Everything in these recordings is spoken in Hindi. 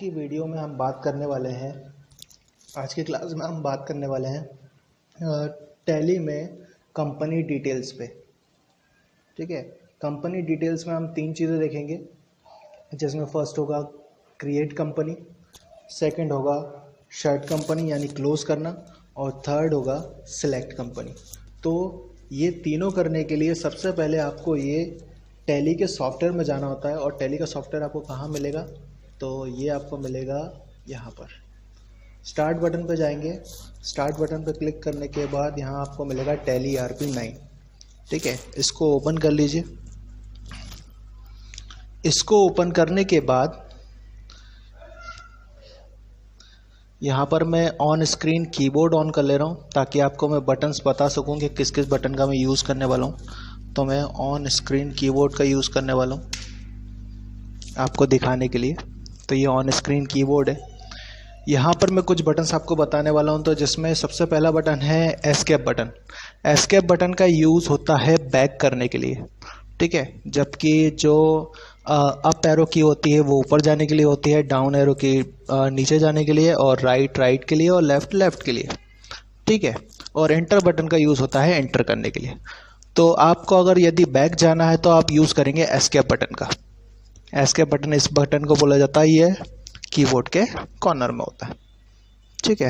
की वीडियो में हम बात करने वाले हैं आज की क्लास में हम बात करने वाले हैं टैली में कंपनी डिटेल्स पे। ठीक है, कंपनी डिटेल्स में हम तीन चीज़ें देखेंगे, जिसमें फर्स्ट होगा क्रिएट कंपनी, सेकंड होगा शर्ट कंपनी यानी क्लोज करना, और थर्ड होगा सिलेक्ट कंपनी। तो ये तीनों करने के लिए सबसे पहले आपको ये टैली के सॉफ्टवेयर में जाना होता है। और टैली का सॉफ्टवेयर आपको कहाँ मिलेगा, तो ये आपको मिलेगा यहाँ पर। स्टार्ट बटन पर जाएंगे, स्टार्ट बटन पर क्लिक करने के बाद यहाँ आपको मिलेगा टैली ERP9। ठीक है, इसको ओपन कर लीजिए। इसको ओपन करने के बाद यहाँ पर मैं ऑन स्क्रीन कीबोर्ड ऑन कर ले रहा हूँ ताकि आपको मैं बटन्स बता सकूँ कि किस किस बटन का मैं यूज़ करने वाला हूँ। तो मैं ऑन स्क्रीन कीबोर्ड का यूज़ करने वाला हूँ आपको दिखाने के लिए। तो ये ऑन स्क्रीन कीबोर्ड है। यहाँ पर मैं कुछ बटन्स आपको बताने वाला हूँ। तो जिसमें सबसे पहला बटन है एस्केप बटन। एस्केप बटन का यूज़ होता है बैक करने के लिए। ठीक है, जबकि जो अप एरो की होती है वो ऊपर जाने के लिए होती है, डाउन एरो की नीचे जाने के लिए, और राइट के लिए, और लेफ्ट के लिए। ठीक है, और एंटर बटन का यूज़ होता है एंटर करने के लिए। तो आपको अगर यदि बैक जाना है तो आप यूज़ करेंगे एस्केप बटन का। एस्केप बटन, इस बटन को बोला जाता है, ये कीबोर्ड के कॉर्नर में होता है। ठीक है,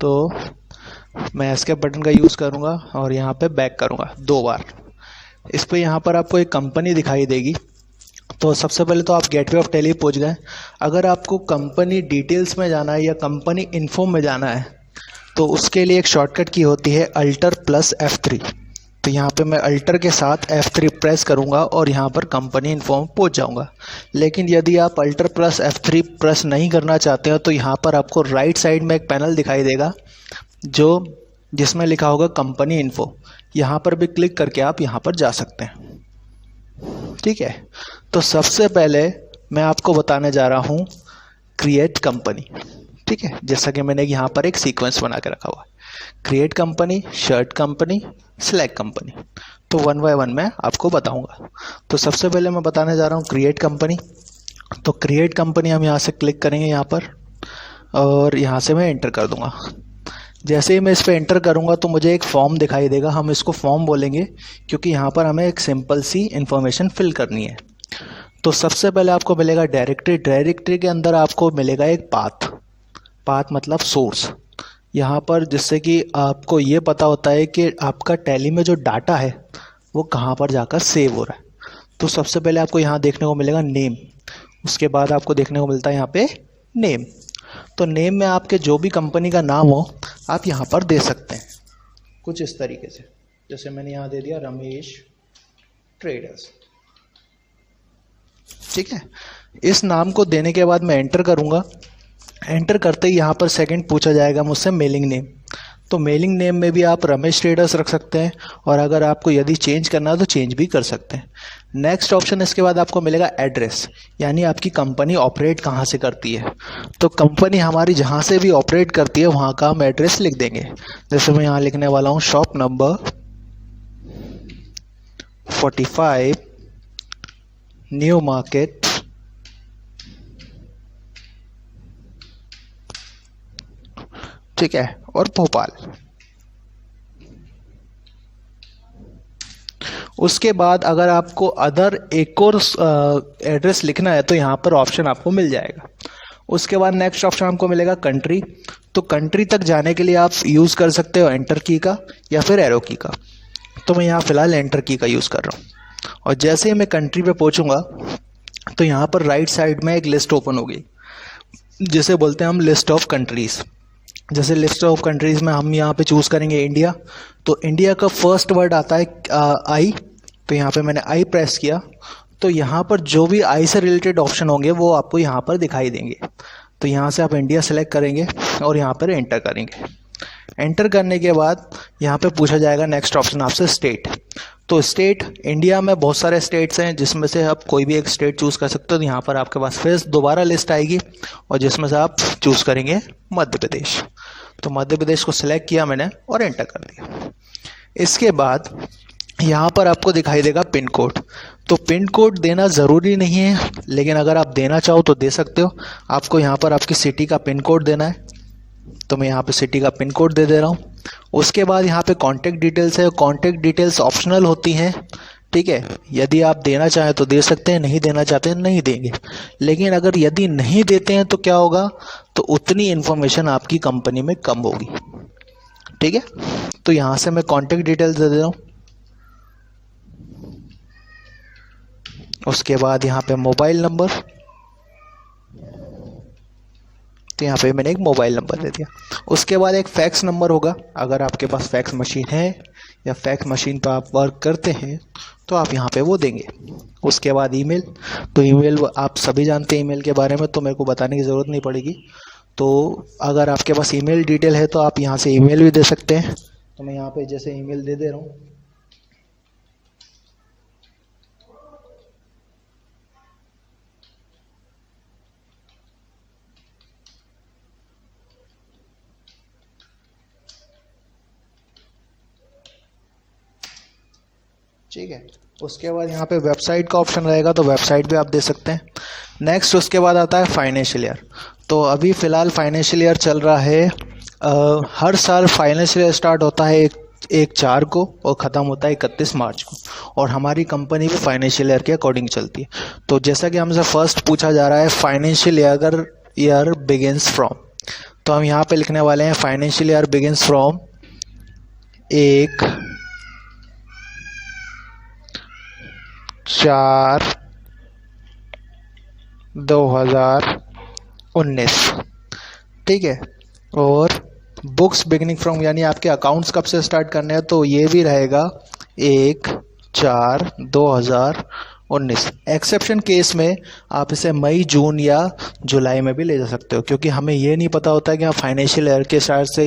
तो मैं एस्केप बटन का यूज़ करूँगा और यहाँ पे बैक करूँगा 2 बार। इस पर यहाँ पर आपको एक कंपनी दिखाई देगी। तो सबसे पहले तो आप गेटवे ऑफ टैली पहुँच गए। अगर आपको कंपनी डिटेल्स में जाना है या कंपनी इन्फो में जाना है तो उसके लिए एक शॉर्टकट की होती है Alt+F3। तो यहाँ पे मैं अल्टर के साथ F3 प्रेस करूँगा और यहाँ पर कंपनी इन्फो में पहुँच जाऊँगा। लेकिन यदि आप Alt+F3 प्रेस नहीं करना चाहते हो तो यहाँ पर आपको राइट साइड में एक पैनल दिखाई देगा जिसमें लिखा होगा कंपनी इन्फो। यहाँ पर भी क्लिक करके आप यहाँ पर जा सकते हैं। ठीक है, तो सबसे पहले मैं आपको बताने जा रहा हूँ क्रिएट कंपनी। ठीक है, जैसा कि मैंने यहाँ पर एक सीक्वेंस बना के रखा हुआ है, create company, shirt company, select company. तो 1 बाय 1 मैं आपको बताऊंगा। तो सबसे पहले मैं बताने जा रहा हूँ क्रिएट कंपनी। तो क्रिएट कंपनी हम यहाँ से क्लिक करेंगे यहाँ पर, और यहाँ से मैं एंटर कर दूंगा। जैसे ही मैं इस पर एंटर करूँगा तो मुझे एक फॉर्म दिखाई देगा। हम इसको फॉर्म बोलेंगे क्योंकि यहाँ पर हमें एक सिंपल सी इंफॉर्मेशन फिल करनी है। तो सबसे पहले आपको मिलेगा डायरेक्टरी के अंदर आपको मिलेगा एक पाथ मतलब सोर्स। यहाँ पर जिससे कि आपको ये पता होता है कि आपका टैली में जो डाटा है वो कहाँ पर जाकर सेव हो रहा है। तो सबसे पहले आपको यहाँ देखने को मिलेगा नेम। उसके बाद आपको देखने को मिलता है यहाँ पे नेम। तो नेम में आपके जो भी कंपनी का नाम हो आप यहाँ पर दे सकते हैं कुछ इस तरीके से। जैसे मैंने यहाँ दे दिया रमेश ट्रेडर्स। ठीक है, इस नाम को देने के बाद मैं एंटर करूँगा। एंटर करते ही यहाँ पर सेकंड पूछा जाएगा मुझसे मेलिंग नेम। तो मेलिंग नेम में भी आप रमेश ट्रेडर्स रख सकते हैं, और अगर आपको यदि चेंज करना है तो चेंज भी कर सकते हैं। नेक्स्ट ऑप्शन इसके बाद आपको मिलेगा एड्रेस, यानी आपकी कंपनी ऑपरेट कहाँ से करती है। तो कंपनी हमारी जहाँ से भी ऑपरेट करती है वहाँ का हम एड्रेस लिख देंगे। जैसे मैं यहाँ लिखने वाला हूँ शॉप नंबर 45 न्यू मार्केट ठीक है, और भोपाल। उसके बाद अगर आपको अदर एक और एड्रेस लिखना है तो यहाँ पर ऑप्शन आपको मिल जाएगा। उसके बाद नेक्स्ट ऑप्शन आपको मिलेगा कंट्री। तो कंट्री तक जाने के लिए आप यूज़ कर सकते हो एंटर की का या फिर एरो की का। तो मैं यहाँ फिलहाल एंटर की का यूज़ कर रहा हूँ। और जैसे ही मैं कंट्री पे पहुँचूँगा तो यहाँ पर राइट साइड में एक लिस्ट ओपन होगी, जिसे बोलते हैं हम लिस्ट ऑफ कंट्रीज़। जैसे लिस्ट ऑफ कंट्रीज़ में हम यहाँ पे चूज़ करेंगे इंडिया। तो इंडिया का फर्स्ट वर्ड आता है आई। तो यहाँ पे मैंने आई प्रेस किया तो यहाँ पर जो भी आई से रिलेटेड ऑप्शन होंगे वो आपको यहाँ पर दिखाई देंगे। तो यहाँ से आप इंडिया सेलेक्ट करेंगे और यहाँ पर एंटर करेंगे। एंटर करने के बाद यहाँ पे पूछा जाएगा नेक्स्ट ऑप्शन आपसे स्टेट। तो स्टेट, इंडिया में बहुत सारे स्टेट्स हैं जिसमें से आप कोई भी एक स्टेट चूज़ कर सकते हो। तो यहाँ पर आपके पास फिर दोबारा लिस्ट आएगी और जिसमें से आप चूज़ करेंगे मध्य प्रदेश। तो मध्य प्रदेश को सिलेक्ट किया मैंने और एंटर कर दिया। इसके बाद यहाँ पर आपको दिखाई देगा पिन कोड। तो पिन कोड देना ज़रूरी नहीं है, लेकिन अगर आप देना चाहो तो दे सकते हो। आपको यहाँ पर आपकी सिटी का पिन कोड देना है, तो मैं यहाँ पे सिटी का पिन कोड दे दे रहा हूँ। उसके बाद यहाँ पे कॉन्टैक्ट डिटेल्स है। कॉन्टैक्ट डिटेल्स ऑप्शनल होती हैं, ठीक है। यदि आप देना चाहें तो दे सकते हैं, नहीं देना चाहते हैं नहीं देंगे। लेकिन अगर यदि नहीं देते हैं तो क्या होगा, तो उतनी इन्फॉर्मेशन आपकी कंपनी में कम होगी, ठीक है। तो यहाँ से मैं कॉन्टैक्ट डिटेल्स दे दे रहा हूँ। उसके बाद यहाँ पे मोबाइल नंबर, तो यहाँ पे मैंने एक मोबाइल नंबर दे दिया। उसके बाद एक फैक्स नंबर होगा। अगर आपके पास फैक्स मशीन है या फैक्स मशीन पर आप वर्क करते हैं तो आप यहाँ पे वो देंगे। उसके बाद ईमेल, तो ईमेल आप सभी जानते हैं ईमेल के बारे में, तो मेरे को बताने की ज़रूरत नहीं पड़ेगी। तो अगर आपके पास ईमेल डिटेल है तो आप यहाँ से ईमेल भी दे सकते हैं। तो मैं यहाँ पे जैसे ईमेल दे दे रहा हूँ। ठीक है। उसके बाद यहाँ पे वेबसाइट का ऑप्शन रहेगा, तो वेबसाइट पे आप दे सकते हैं। नेक्स्ट उसके बाद आता है फाइनेंशियल ईयर। तो अभी फ़िलहाल फाइनेंशियल ईयर चल रहा है। हर साल फाइनेंशियल ईयर स्टार्ट होता है एक 4 को और ख़त्म होता है 31 मार्च को। और हमारी कंपनी भी फाइनेंशियल ईयर के अकॉर्डिंग चलती है। तो जैसा कि हमसे फर्स्ट पूछा जा रहा है फाइनेंशियल ईयर बिगिनस फ्रॉम, तो हम यहाँ पे लिखने वाले हैं फाइनेंशियल ईयर बिगिनस फ्रॉम 1/4/2019, ठीक है। और बुक्स बिगिनिंग फ्रॉम, यानी आपके अकाउंट्स कब से स्टार्ट करने हैं, तो ये भी रहेगा 1/4/2019। एक्सेप्शन केस में आप इसे मई, जून या जुलाई में भी ले जा सकते हो, क्योंकि हमें ये नहीं पता होता है कि हम फाइनेंशियल ईयर के हिसाब से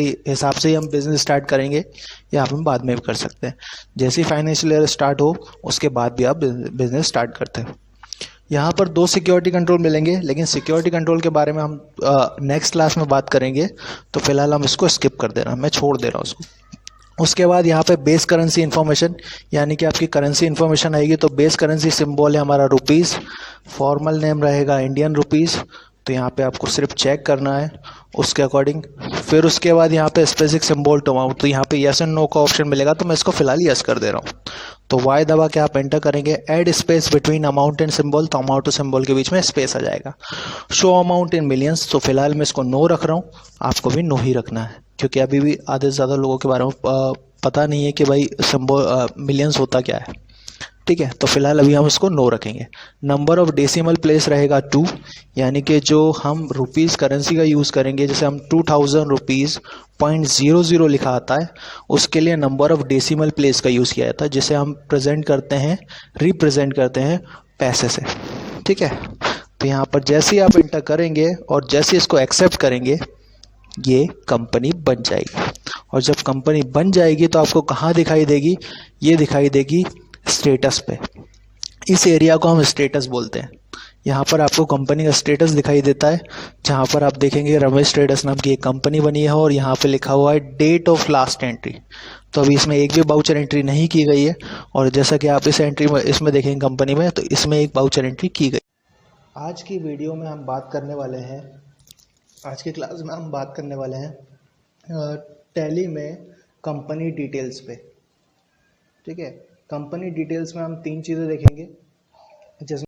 ही हम बिज़नेस स्टार्ट करेंगे या हम बाद में भी कर सकते हैं। जैसे ही फाइनेंशियल ईयर स्टार्ट हो उसके बाद भी आप बिज़नेस स्टार्ट करते हो। यहाँ पर 2 सिक्योरिटी कंट्रोल मिलेंगे, लेकिन सिक्योरिटी कंट्रोल के बारे में हम नेक्स्ट क्लास में बात करेंगे। तो फिलहाल हम इसको स्किप कर दे रहे हैं, मैं छोड़ दे रहा हूँ उसको। उसके बाद यहाँ पे बेस करेंसी इन्फॉर्मेशन, यानी कि आपकी करेंसी इन्फॉर्मेशन आएगी। तो बेस करेंसी सिंबल है हमारा रुपीज़, फॉर्मल नेम रहेगा इंडियन रुपीज़। तो यहाँ पे आपको सिर्फ चेक करना है उसके अकॉर्डिंग। फिर उसके बाद यहाँ पे स्पेसिफिक सिंबल टू अमाउंट, तो यहाँ पे यस एंड नो का ऑप्शन मिलेगा, तो मैं इसको फिलहाल यस कर दे रहा हूँ। तो वाई दबा के आप एंटर करेंगे। Add space between amount and symbol, तो अमाउंट और सिंबल के बीच में स्पेस आ जाएगा। शो अमाउंट इन मिलियंस, तो फिलहाल मैं इसको नो रख रहा हूँ, आपको भी नो ही रखना है, क्योंकि अभी भी आधे से ज़्यादा लोगों के बारे में पता नहीं है कि भाई सिंबल मिलियंस होता क्या है, ठीक है। तो फिलहाल अभी हम इसको नो रखेंगे। नंबर ऑफ डेसिमल प्लेस रहेगा 2, यानी कि जो हम रुपीज़ करेंसी का यूज़ करेंगे, जैसे हम 2000 रुपीज़ .00 लिखा आता है, उसके लिए नंबर ऑफ डेसिमल प्लेस का यूज़ किया जाता है, जिसे हम प्रेजेंट करते हैं, रिप्रेजेंट करते हैं पैसे से, ठीक है। तो यहाँ पर जैसे ही आप इंटर करेंगे और जैसे इसको एक्सेप्ट करेंगे, ये कंपनी बन जाएगी। और जब कंपनी बन जाएगी तो आपको कहाँ दिखाई देगी, ये दिखाई देगी स्टेटस पे। इस एरिया को हम स्टेटस बोलते हैं। यहाँ पर आपको कंपनी का स्टेटस दिखाई देता है, जहाँ पर आप देखेंगे रमेश ट्रेडर्स नाम की एक कंपनी बनी है और यहाँ पे लिखा हुआ है डेट ऑफ लास्ट एंट्री। तो अभी इसमें एक भी बाउचर एंट्री नहीं की गई है, और जैसा कि आप इस एंट्री में इसमें देखेंगे कंपनी में, तो इसमें एक बाउचर एंट्री की गई। आज की वीडियो में हम बात करने वाले हैं, आज की क्लास में हम बात करने वाले हैं टैली में कंपनी डिटेल्स पे, ठीक है। कंपनी डिटेल्स में हम 3 चीज़ें देखेंगे, जिसमें